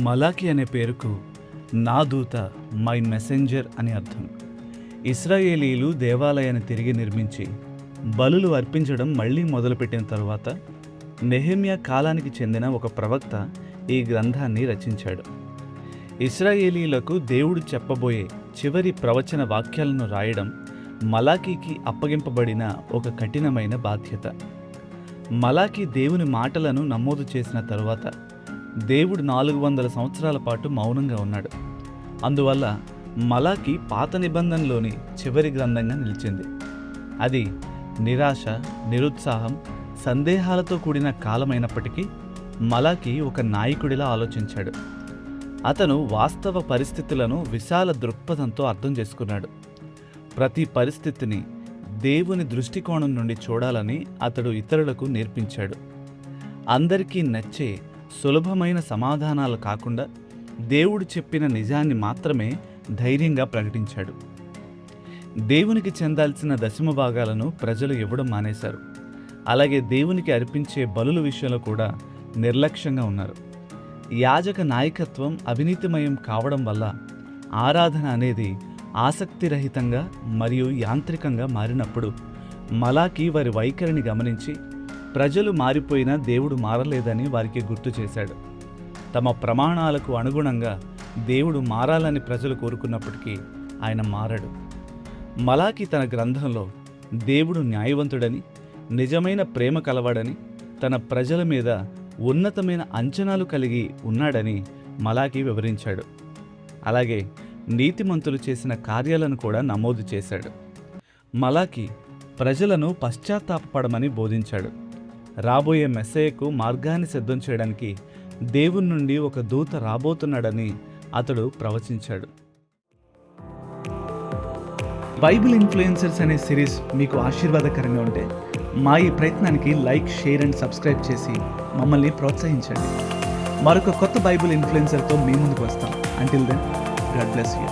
మలాకి అనే పేరుకు నా దూత, మై మెసెంజర్ అని అర్థం. ఇశ్రాయేలీలు దేవాలయాన్ని తిరిగి నిర్మించి బలులు అర్పించడం మళ్ళీ మొదలుపెట్టిన తరువాత నెహెమ్యా కాలానికి చెందిన ఒక ప్రవక్త ఈ గ్రంథాన్ని రచించాడు. ఇశ్రాయేలీలకు దేవుడు చెప్పబోయే చివరి ప్రవచన వాక్యాలను రాయడం మలాకీకి అప్పగింపబడిన ఒక కఠినమైన బాధ్యత. మలాకీ దేవుని మాటలను నమోదు చేసిన తరువాత దేవుడు 400 సంవత్సరాల పాటు మౌనంగా ఉన్నాడు. అందువల్ల మలాకీ పాత నిబంధనలోని చివరి గ్రంథంగా నిలిచింది. అది నిరాశ, నిరుత్సాహం, సందేహాలతో కూడిన కాలమైనప్పటికీ మలాకీ ఒక నాయకుడిలా ఆలోచించాడు. అతను వాస్తవ పరిస్థితులను విశాల దృక్పథంతో అర్థం చేసుకున్నాడు. ప్రతి పరిస్థితిని దేవుని దృష్టికోణం నుండి చూడాలని అతడు ఇతరులకు నేర్పించాడు. అందరికీ నచ్చే సులభమైన సమాధానాలు కాకుండా దేవుడు చెప్పిన నిజాన్ని మాత్రమే ధైర్యంగా ప్రకటించాడు. దేవునికి చెందాల్సిన దశమ భాగాలను ప్రజలు ఇవ్వడం మానేశారు. అలాగే దేవునికి అర్పించే బలుల విషయంలో కూడా నిర్లక్ష్యంగా ఉన్నారు. యాజక నాయకత్వం అవినీతిమయం కావడం వల్ల ఆరాధన అనేది ఆసక్తిరహితంగా మరియు యాంత్రికంగా మారినప్పుడు మలాకీ వారి వైఖరిని గమనించి ప్రజలు మారిపోయినా దేవుడు మారలేదని వారికి గుర్తు చేశాడు. తమ ప్రమాణాలకు అనుగుణంగా దేవుడు మారాలని ప్రజలు కోరుకున్నప్పటికీ ఆయన మారడు. మలాకీ తన గ్రంథంలో దేవుడు న్యాయవంతుడని, నిజమైన ప్రేమ కలవాడని, తన ప్రజల మీద ఉన్నతమైన అంచనాలు కలిగి ఉన్నాడని మలాకీ వివరించాడు. అలాగే నీతిమంతులు చేసిన కార్యాలను కూడా నమోదు చేశాడు. మలాకీ ప్రజలను పశ్చాత్తాపపడమని బోధించాడు. రాబోయే మెస్సయ్యకు మార్గాన్ని సిద్ధం చేయడానికి దేవుని నుండి ఒక దూత రాబోతున్నాడని అతడు ప్రవచించాడు. బైబిల్ ఇన్ఫ్లుయెన్సర్స్ అనే సిరీస్ మీకు ఆశీర్వాదకరంగా ఉంటే మా ఈ ప్రయత్నానికి లైక్, షేర్ అండ్ సబ్స్క్రైబ్ చేసి మమ్మల్ని ప్రోత్సహించండి. మరొక కొత్త బైబిల్ ఇన్ఫ్లుయెన్సర్తో మీ ముందుకు వస్తాం. Until then, God bless you.